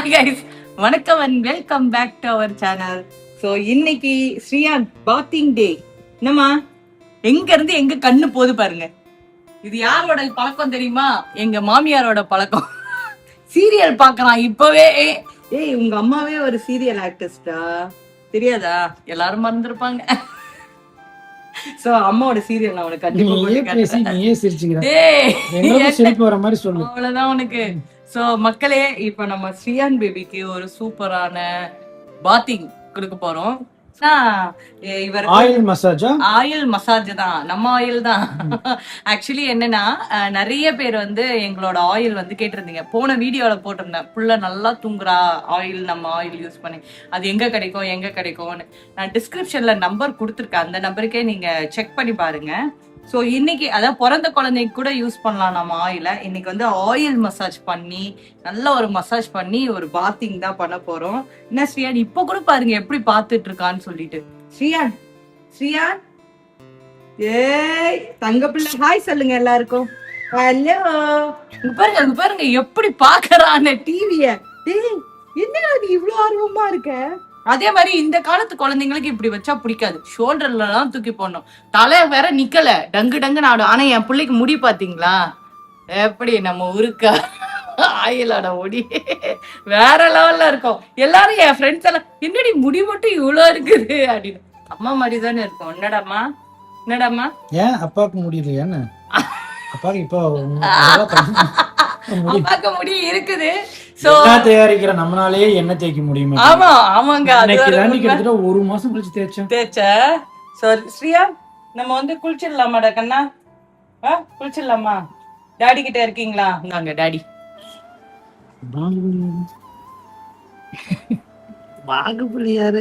Hi guys, வணக்கம் and welcome back to our channel. So இன்னைக்கு ஸ்ரீயான் பாத்திங் டே. என்னம்மா எங்க இருந்து எங்க கண்ணு போது பாருங்க. இது யாரோட பழக்கம் தெரியுமா? எங்க மாமியாரோட பழக்கம். சீரியல் பாக்குறான் இப்பவே. ஏய் உங்க அம்மாவே ஒரு சீரியல் ஆக்டர்ஸ்டா, தெரியாதா? எல்லாரும் மறந்துருப்பாங்க. சோ அம்மாவோட சீரியல் நான் உனக்கு கண்டிப்பா அவ்வளவுதான் உனக்கு. சோ மக்களே, இப்ப நம்ம ஸ்ரீயான் பேபிக்கு ஒரு சூப்பரான பாத்திங் கொடுக்க போறோம். இவர் ஆயில் மசாஜ் தான், நம்ம ஆயில் தான். ஆக்சுவலி என்னன்னா, நிறைய பேர் வந்து எங்களோட ஆயில் வந்து கேட்டிருந்தீங்க. போன வீடியோல போட்டிருந்தேன், புள்ள நல்லா தூங்குறா ஆயில், நம்ம ஆயில் யூஸ் பண்ணி அது எங்க கிடைக்கும்னு. நான் டிஸ்கிரிப்ஷன்ல நம்பர் கொடுத்துருக்கேன், அந்த நம்பருக்கே நீங்க செக் பண்ணி பாருங்க. ஸோ இன்னைக்கு அதாவது பிறந்த குழந்தைக்கு கூட யூஸ் பண்ணலாம் நம்ம ஆயில. இன்னைக்கு வந்து ஆயில் மசாஜ் பண்ணி நல்ல ஒரு மசாஜ் பண்ணி ஒரு பாத்திங் தான் பண்ண போறோம். என்ன ஸ்ரீயான் இப்ப கூட பாருங்க எப்படி பாத்துட்டு இருக்கான்னு சொல்லிட்டு. ஸ்ரீயான் ஏய் தங்க பிள்ளை, ஹாய் சொல்லுங்க எல்லாருக்கும். ஹலோ. பாருங்க எப்படி பாக்குறான்னு டிவிய. என்ன நீ இவ்வளவு ஆர்வமா இருக்க? அதே மாதிரி இந்த காலத்து குழந்தைங்களுக்கு இப்படி வச்சா பிடிக்காது. ஷோல்டர்ல எல்லாம் தூக்கி போடணும். தலை வேற நிக்கல, டங்கு ஆடும். ஆனா என் பிள்ளைக்கு முடி பாத்தீங்களா எப்படி நம்ம ஊருக்கா ஆயிலோட முடி வேற லெவல்ல இருக்கும். எல்லாரும் என் ஃப்ரெண்ட்ஸ் எல்லாம் என்னடி முடி மட்டும் இவ்வளவு இருக்குது அப்படின்னு. அம்மா மாதிரி தானே இருக்கும். என்னடாமா ஏன் அப்பாவுக்கு முடியுது? என்ன அப்பாவுக்கு இப்போ அப்பாக்கு முடி இருக்குது. தயாரிக்கிற நம்மளாலே என்ன தேய்க்க முடியும்? ஆமாங்க. கிட்டத்தட்ட ஒரு மாசம் கழிச்சு தேய்ச்ச. ஸ்ரீயா நம்ம வந்து குளிச்சிடலாமாடா கண்ணா? குளிச்சிடலாமா? டாடி கிட்ட இருக்கீங்களா? நாங்க டாடி பாகுபலியாரு.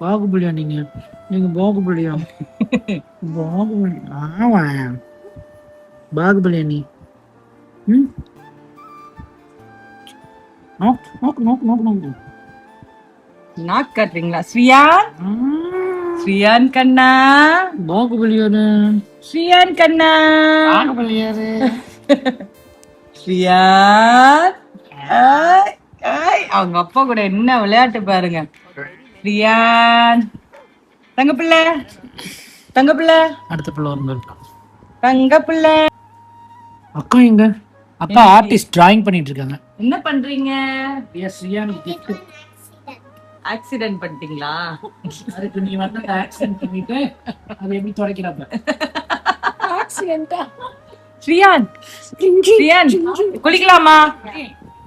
பாகுபலியா? நீங்க பாகுபலியா? பாகுபலி. ஆமா பாகுபலியா நீ? நாக் காட்டுறீங்களா ஸ்ரீயான் கண்ணா? பாகுபலியாரு. ஸ்ரீயான் கண்ணா பாகுபலியாரு. ஸ்ரீயான் அவங்க அப்பா கூட என்ன விளையாட்டு பாருங்க. ஸ்ரீயான் தங்கப்பிள்ளை அடுத்த பிள்ளை வரும். தங்கப்பிள்ளை அக்கா எங்க? அக்கா ஆர்டிஸ்ட் டிராயிங் பண்ணிட்டு இருக்காங்க. என்ன பண்றீங்க? ஆக்சிடென்ட் பண்ணிட்டீங்களா? அதுக்கு நீ வந்து ஆக்சிடென்ட் பண்ணிட்டு அது எப்படி துடைக்கிறப்ப ஆக்சிடென்ட்டா? ஸ்ரீயான் குளிக்கலாமா?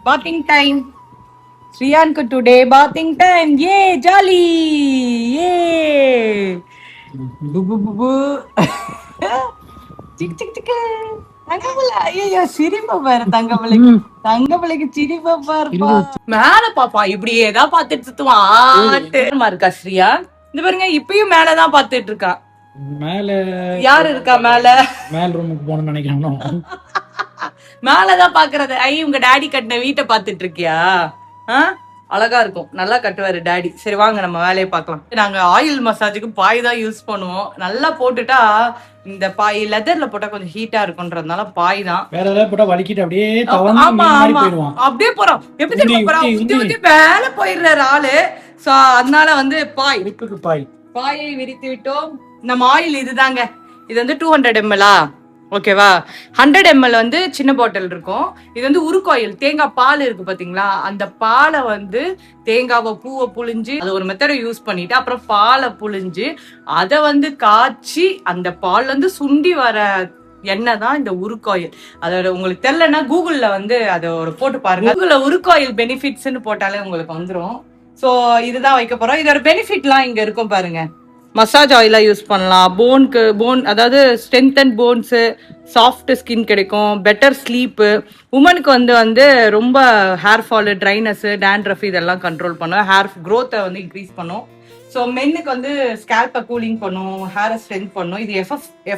Bathing time. ஸ்ரீயானுக்கு டுடே பாத்திங் டைம். ஏ ஜாலி ஏ புபு சிக் சிக் சிக். தங்கப்பிள்ளை ஐயோ சிரிப்பா பாரு. தங்கப்பிள்ளைக்கு சிரிப்பா பாருப்பா. மேல பாப்பா இப்படியே தான் பாத்துட்டு சுத்துவான் இருக்கா ஸ்ரீயா. இந்த பாருங்க இப்பயும் மேலதான் பாத்துட்டு இருக்கான். மேல யாரு இருக்கா? மேல ரூமுக்கு போகணும்னு நினைக்கிறேன். மேலதான் பாக்குறது. உங்க டாடி கட்டின வீட்டை பாத்துட்டு இருக்கியா? அழகா இருக்கும், நல்லா கட்டுவாரு டாடி. சரி வாங்க நம்ம வேலையை பார்க்கலாம். நாங்க ஆயில் மசாஜுக்கு பாய் தான் யூஸ் பண்ணுவோம். நல்லா போட்டுட்டா இந்த பாய் லெதர்ல போட்டா கொஞ்சம் ஹீட்டா இருக்கும்ன்றதுனால பாய் தான். வேற ஏதாவது போட்டா வலிக்கிட்டு அப்படியே அப்படியே போறோம். எப்படி மேல போயிடுறாரு ஆளு. சோ அதனால வந்து பாயை விரித்து விட்டோம். நம்ம ஆயில் இதுதாங்க. இது வந்து 200 ml. ஓகேவா? 100 ml வந்து சின்ன பாட்டில் இருக்கும். இது வந்து உருக்காயில், தேங்காய் பால் இருக்கு பாத்தீங்களா? அந்த பாலை வந்து தேங்காவை பூவை புழிஞ்சு அது ஒரு மெத்தடை யூஸ் பண்ணிட்டு அப்புறம் பாலை புழிஞ்சு அதை வந்து காய்ச்சி அந்த பால் வந்து சுண்டி வர எண்ணெய் தான் இந்த உருக்காயில். அதோட உங்களுக்கு தெரியலன்னா கூகுள்ல வந்து அதோட போட்டு பாருங்க. கூகுள்ல உருக்காயில் பெனிஃபிட்ஸ்ன்னு போட்டாலே உங்களுக்கு வந்துடும். ஸோ இதுதான் வைக்க போறோம். இதோட பெனிஃபிட்லாம் இங்க இருக்கும் பாருங்க. மசாஜ் ஆயிலா யூஸ் பண்ணலாம். போன் அதாவது ஸ்ட்ரென்தன் போன்ஸு, சாஃப்ட் ஸ்கின் கிடைக்கும், பெட்டர் ஸ்லீப்பு. உமனுக்கு வந்து ரொம்ப ஹேர் ஃபாலு, ட்ரைனஸ், டேண்ட்ரஃப் இதெல்லாம் கண்ட்ரோல் பண்ணும். ஹேர் க்ரோத்தை வந்து இன்க்ரீஸ் பண்ணும். ஸோ மென்னுக்கு வந்து ஸ்கேல்பை கூலிங் பண்ணும், ஹேரை ஸ்ட்ரென்த் பண்ணும். இது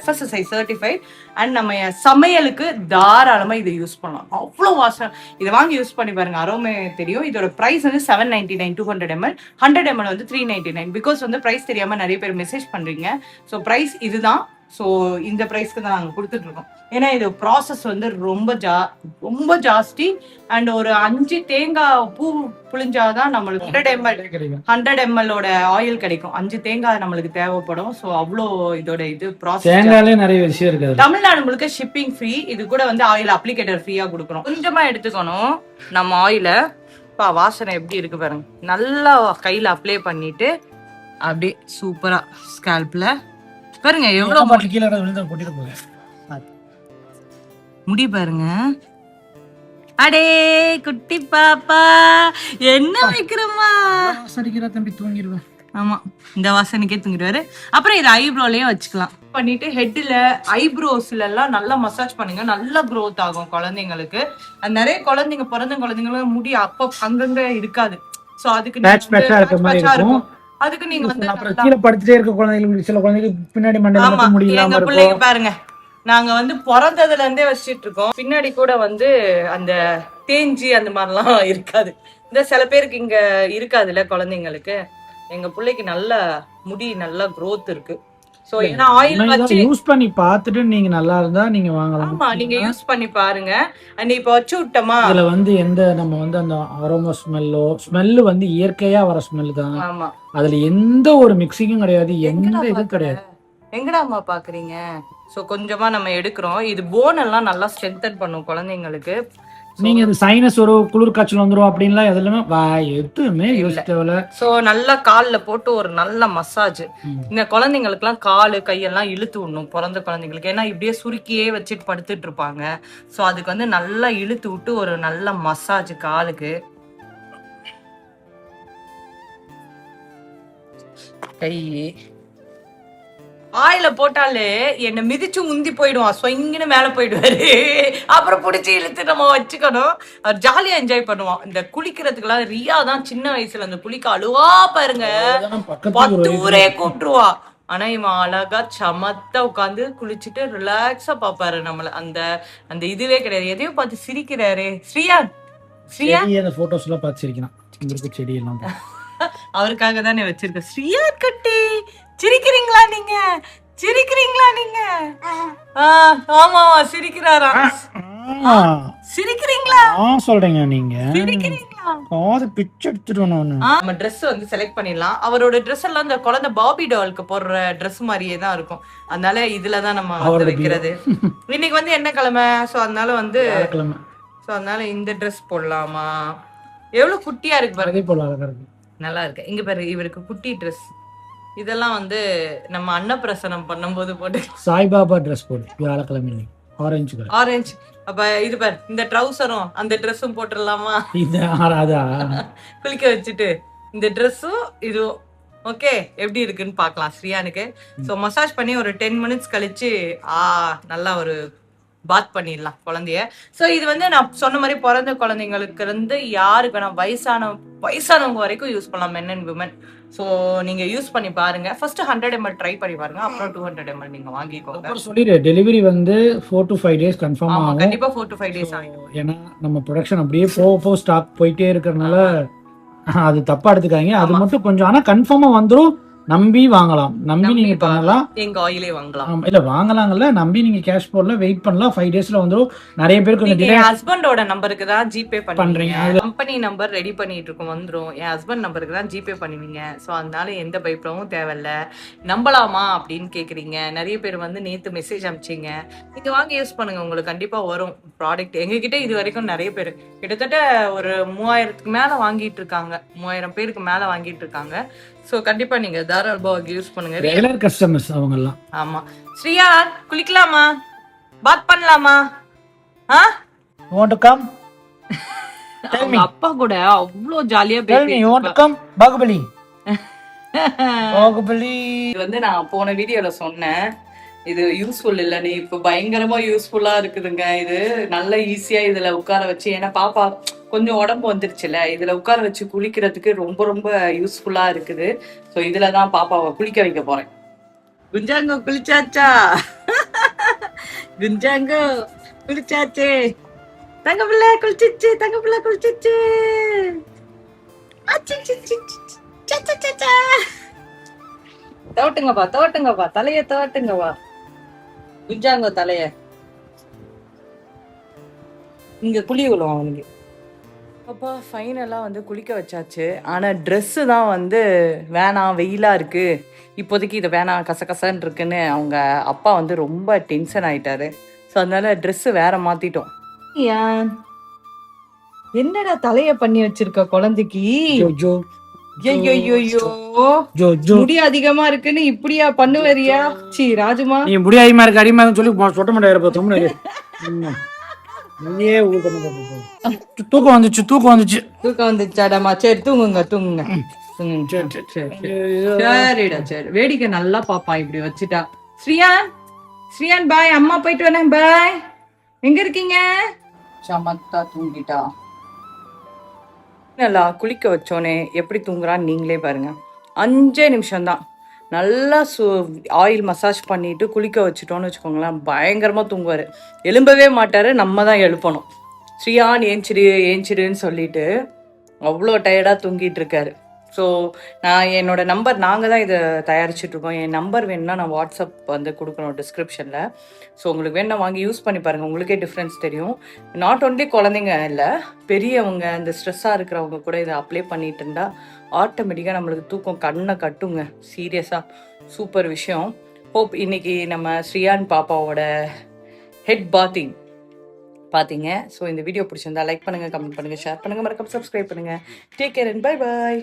FSSAI சர்டிஃபைட். அண்ட் நம்ம சமையலுக்கு தாராளமாக இதை யூஸ் பண்ணலாம். அவ்வளோ வாசம். இதை வாங்கி யூஸ் பண்ணி பாருங்க, அரோமே தெரியும். இதோட ப்ரைஸ் வந்து 799 200 ml. 100 ml வந்து 399. பிகாஸ் வந்து ப்ரைஸ் தெரியாமல் நிறைய பேர் மெசேஜ் பண்ணுறீங்க. ஸோ ப்ரைஸ் இதுதான். ஸோ இந்த ப்ரைஸ்க்கு தான் நாங்கள் கொடுத்துட்டு இருக்கோம். ஏன்னா இது ப்ராசஸ் வந்து ரொம்ப ஜாஸ்தி. அண்ட் ஒரு 5 தேங்காய் பூ புளிஞ்சாதான் நம்மளுக்கு 100 ml ஆயில் கிடைக்கும். 5 தேங்காய் நம்மளுக்கு தேவைப்படும். ஸோ அவ்வளோ இதோட இது ப்ராசஸ். நிறைய விஷயம் இருக்கு. தமிழ்நாடு முழுக்க ஷிப்பிங் ஃப்ரீ. இது கூட வந்து ஆயில் அப்ளிகேட்டர் ஃப்ரீயா கொடுக்குறோம். கொஞ்சமா எடுத்துக்கணும் நம்ம ஆயில. வாசனை எப்படி இருக்கு பாருங்க. நல்லா கையில அப்ளை பண்ணிட்டு அப்படியே சூப்பரா ஸ்கேல்ப்ல பாருங்க எவ்வளவு கீழே கொட்டிட்டு போகுது. முடி பாருங்க. அடே குட்டி பாப்பா என்ன வைக்கிறோமா? சரிக்கிறா தம்பி, தூங்கிடுவேன். ஆமா, இந்த வாசனைக்கே தூங்கிடுவாரு. அப்புறம் இது ஐப்ரோலயே வச்சுக்கலாம். பண்ணிட்டு ஹெட்ல ஐப்ரோஸ்ல எல்லாம் நல்லா மசாஜ் பண்ணுங்க. நல்லா க்ரோத் ஆகும் குழந்தைங்களுக்கு. நிறைய குழந்தைங்க பிறந்த குழந்தைங்களுக்கு முடி அப்ப அங்கங்க இருக்காது. சோ அதுக்கு அதுக்கு நீங்க வந்து கீழே படுத்துட்டே இருக்க குழந்தைங்களுக்கு, சில குழந்தைங்களுக்கு பின்னாடி மண்டையில முடி இல்லாம இருக்கும். பாருங்க, நாங்க வந்து பிறந்ததுல இருந்தே வச்சிட்டு இருக்கோம். பின்னாடி கூட வந்து அந்த தேஞ்சி அந்த மாதிரிலாம் இருக்காது. இந்த சில பேருக்கு இங்க இருக்காதுல்ல குழந்தைங்களுக்கு. எங்க பிள்ளைக்கு நல்ல முடி, நல்ல growth இருக்கு. சோ ஏன்னா ஆயில் வச்சு யூஸ் பண்ணி பார்த்துட்டு நீங்க நல்லா இருந்தா நீங்க வாங்கலாம். ஆமா, நீங்க யூஸ் பண்ணி பாருங்க. அண்ட் இப்ப வச்சு விட்டோமா, இதுல வந்து நம்ம வந்து அந்த அரோமா ஸ்மெல்லு வந்து இயற்கையா வர ஸ்மெல் தான். ஆமா, அதுல எந்த ஒரு மிக்சிங்கும் கிடையாது, எந்த இதுவும் கிடையாது. எங்கடா அம்மா பாக்குறீங்க? சோ கொஞ்சமா நம்ம எடுக்கிறோம். இது போன் எல்லாம் நல்லா ஸ்ட்ரென்தன் பண்ணும் குழந்தைங்களுக்கு. நீங்க இந்த சைனஸ் ஒரு குளிர் காய்ச்சல் வந்துரும் அப்படின்லாம் எதுவுமே எதுவுமே யோசிக்கல. சோ நல்லா கால்ல போட்டு ஒரு நல்ல மசாஜ். இந்த குழந்தைங்களுக்கு எல்லாம் காலு கையெல்லாம் இழுத்து விடணும் பிறந்த குழந்தைங்களுக்கு. ஏன்னா இப்படியே சுருக்கியே வச்சுட்டு படுத்துட்டு இருப்பாங்க. சோ அதுக்கு வந்து நல்லா இழுத்து விட்டு ஒரு நல்ல மசாஜ் காலுக்கு. கை ஆயில போட்டாலே என்ன மிதிச்சு உந்தி போயிடுவான். சொங்கின்னு மேல போயிடுவாரு. அப்புறம் பிடிச்சி இழுத்து நம்ம வச்சுக்கணும். அவர் ஜாலியா என்ஜாய் பண்ணுவான். இந்த குளிக்கிறதுக்கு எல்லாம் ரியா தான் சின்ன வயசுல அந்த குளிக்க அழுவா பாருங்க. 10 ஊரே கூப்பிட்டுருவா. ஆனா இவன் அழகா சமத்தா உட்காந்து குளிச்சுட்டு ரிலாக்ஸா பாப்பாரு நம்மள. அந்த அந்த இதுவே கிடையாது. எதையும் பார்த்து சிரிக்கிறாரு. ஸ்ரீயா அந்த போட்டோஸ் எல்லாம் பார்த்து சிரிக்கிறான். செடி எல்லாம் அவருக்காக தானே வச்சிருக்க. ஸ்ரீயா கட்டி சிரிக்கிறீங்களா நீங்க? சிரிக்கிறீங்களா நீங்க? ஆமா, சிரிக்கிறாரா? சிரிக்கிறீங்களா சொல்றீங்க நீங்க? சிரிக்கிறீங்களா? பிச்சை எடுத்துட்டு நம்ம Dress வந்து செலக்ட் பண்ணிடலாம். அவரோட Dress எல்லாம் இந்த குழந்தை பாபி டாலுக்கு போடுற Dress மாதிரியே தான் இருக்கும். அதனால இதுலதான் நம்ம வந்து வைக்கிறது. இன்னைக்கு வந்து என்ன கிழமை? சோ அதனால வந்து அதனால இந்த Dress போடலாமா? எவ்வளவு குட்டியா இருக்கு பாருங்க. நல்லா இருக்கு. இங்க பாரு, இவருக்கு குட்டி Dress. இதெல்லாம் வந்து நம்ம அன்னப்பிரசனம் பண்ணும்போது போட்டு சாய்பாபா ட்ரெஸ் போடு. வியாழக்கிழமை ஆரஞ்சு. அப்ப இது பாரு, இந்த ட்ரௌசரும் அந்த ட்ரெஸ்ஸும் போட்டுடலாமா? குளிக்க வச்சுட்டு இந்த ட்ரெஸ்ஸும் இதுவும் ஓகே எப்படி இருக்குன்னு பாக்கலாம் ஸ்ரீயானுக்கு. ஸோ மசாஜ் பண்ணி ஒரு 10 minutes கழிச்சு நல்லா ஒரு பாத் பண்ணிடலாம் குழந்தைய. ஸோ இது வந்து நான் சொன்ன மாதிரி பிறந்த குழந்தைங்களுக்கு இருந்து யாருக்கு வேணா வயசானவங்க வரைக்கும் யூஸ் பண்ணலாம், மென் அண்ட் விமன். ஸோ நீங்க யூஸ் பண்ணி பாருங்க. ஃபர்ஸ்ட் 100 ml ட்ரை பண்ணி பாருங்க. அப்புறம் 200 ml நீங்க வாங்கிக்கோங்க. சொல்லிடு, டெலிவரி வந்து 4 to 5 days கன்ஃபார்ம் ஆகும். கண்டிப்பா 4 to 5 days ஆகும். ஏன்னா நம்ம ப்ரொடக்ஷன் அப்படியே போக ஸ்டாக் போயிட்டே இருக்கறனால அது தப்பா எடுத்துக்காதீங்க. அது மட்டும் கொஞ்சம் ஆனா கன்ஃபார்மா வந்துரும். நம்பி வாங்கலாம், நம்பி நீங்க பண்ணலாம். எங்க ஆயிலே வாங்கலாம். இல்ல வாங்கலாங்கல்ல, நம்பி நீங்க கேஷ் போடல, வெயிட் பண்ணலாம். 5 daysல வந்துரும். நிறைய பேருக்கு கொஞ்சம் டிலே. என் ஹஸ்பண்டோட நம்பருக்கு தான் ஜிபே பண்றீங்க. கம்பெனி நம்பர் ரெடி பண்ணிட்டு இருக்கோம், வந்துரும். என் ஹஸ்பண்ட் நம்பருக்கு தான் ஜிபே பண்ணுவீங்க. ஸோ அதனால எந்த பயப்படவும் தேவையில்ல. நம்பலாமா அப்படின்னு கேக்குறீங்க நிறைய பேர். வந்து நேத்து மெசேஜ் அனுப்பிச்சிங்க, நீங்க வாங்கி யூஸ் பண்ணுங்க, உங்களுக்கு கண்டிப்பா வரும் ப்ராடக்ட். எங்ககிட்ட இது வரைக்கும் நிறைய பேர் கிட்டத்தட்ட ஒரு 3000க்கு மேல வாங்கிட்டு இருக்காங்க. 3000 பேருக்கு மேல வாங்கிட்டு இருக்காங்க. சோ கண்டிப்பா நீங்க தாராளமாக யூஸ் பண்ணுங்க. ரெகுலர் கஸ்டமர்ஸ் அவங்க எல்லாம். ஆமா. ஸ்ரீயா குளிக்கலாமா? பாத் பண்ணலாமா? You want to come? அப்பா கூட அவ்வளோ ஜாலியா பேசி. You want to come? Baahubali. இது வந்து நான் போன வீடியோல சொன்னேன், இது யூஸ்ஃபுல் இல்லன்னு. இப்ப பயங்கரமா யூஸ்ஃபுல்லா இருக்குதுங்க. இது நல்ல ஈஸியா இதுல உட்கார வச்சு, ஏன்னா பாப்பா கொஞ்சம் உடம்பு வந்துருச்சுல, இதுல உட்கார வச்சு குளிக்கிறதுக்கு ரொம்ப ரொம்ப யூஸ்ஃபுல்லா இருக்குது. ஸோ இதுலதான் பாப்பாவை குளிக்க வைக்க போறேன். குஞ்சாங்கோ குளிச்சாச்சா? குஞ்சாங்கோ குளிச்சாச்சு. தங்கப்பிள்ளை குளிச்சிச்சு, தங்கப்பிள்ளை குளிச்சிச்சு. தோட்டுங்கப்பா, தோட்டுங்கப்பா, தலைய தோட்டுங்கப்பா. குஞ்சாங்க தலைய இங்க குழி விழும் அவனுக்கு. அப்பா ஃபைனலாக வந்து குளிக்க வச்சாச்சு. ஆனால் ட்ரெஸ்ஸு தான் வந்து வேணாம், வெயிலாக இருக்குது, இப்போதைக்கு இது வேணாம், கசகசன்னு இருக்குன்னு அவங்க அப்பா வந்து ரொம்ப டென்ஷன் ஆயிட்டாரு. ஸோ அதனால ட்ரெஸ்ஸு வேற மாற்றிட்டோம். ஏன் என்னடா தலைய பண்ணி வச்சிருக்க குழந்தைக்கு? ஜோ முடி அதிகமா இருக்குன்னு இப்படியா பண்ணுவரியா? சி ராஜுமா, நீ முடி அதிகமா இருக்கு அடிமா சொல்லி சொட்ட மாட்டேன். தூக்கம் வந்துச்சுடாமா. சரி தூங்குங்க. சரிடா சரி. வேடிக்கை நல்லா பாப்பான் இப்படி வச்சுட்டா. ஸ்ரீயான் பாய், அம்மா போயிட்டு வரேன் பாய். எங்க இருக்கீங்க? சமத்தா தூங்கிட்டா. நல்லா குளிக்க வச்சோன்னே எப்படி தூங்குறான்னு நீங்களே பாருங்க. 5 நிமிஷம்தான் நல்லா ஆயில் மசாஜ் பண்ணிட்டு குளிக்க வச்சுட்டோன்னு வச்சுக்கோங்களேன், பயங்கரமா தூங்குவாரு. எழும்பவே மாட்டாரு, நம்ம தான் எழுப்பணும். ஸ்ரீயான் ஏஞ்சிடுன்னு சொல்லிட்டு அவ்வளோ டயர்டாக தூங்கிட்டு இருக்காரு. ஸோ நான் என்னோட நம்பர், நாங்கள் தான் இதை தயாரிச்சுட்ருக்கோம். என் நம்பர் வேணும்னா நான் வாட்ஸ்அப் வந்து கொடுக்கணும் டிஸ்கிரிப்ஷனில். ஸோ உங்களுக்கு வேணா வாங்கி யூஸ் பண்ணி பாருங்கள், உங்களுக்கே டிஃப்ரென்ஸ் தெரியும். நாட் ஒன்லி குழந்தைங்க இல்லை, பெரியவங்க, இந்த ஸ்ட்ரெஸ்ஸாக இருக்கிறவங்க கூட இதை அப்ளை பண்ணிட்டு இருந்தால் ஆட்டோமேட்டிக்காக நம்மளுக்கு தூக்கம் கண்ணை கட்டுங்க. சீரியஸாக சூப்பர் விஷயம். ஹோப் இன்னைக்கு நம்ம ஸ்ரீயான் பாப்பாவோட ஹெட் பாத்திங் பார்த்தீங்க. ஸோ இந்த வீடியோ பிடிச்சிருந்தா லைக் பண்ணுங்கள், கமெண்ட் பண்ணுங்கள், ஷேர் பண்ணுங்கள், மறக்காம சப்ஸ்கிரைப் பண்ணுங்கள். Take care and bye bye.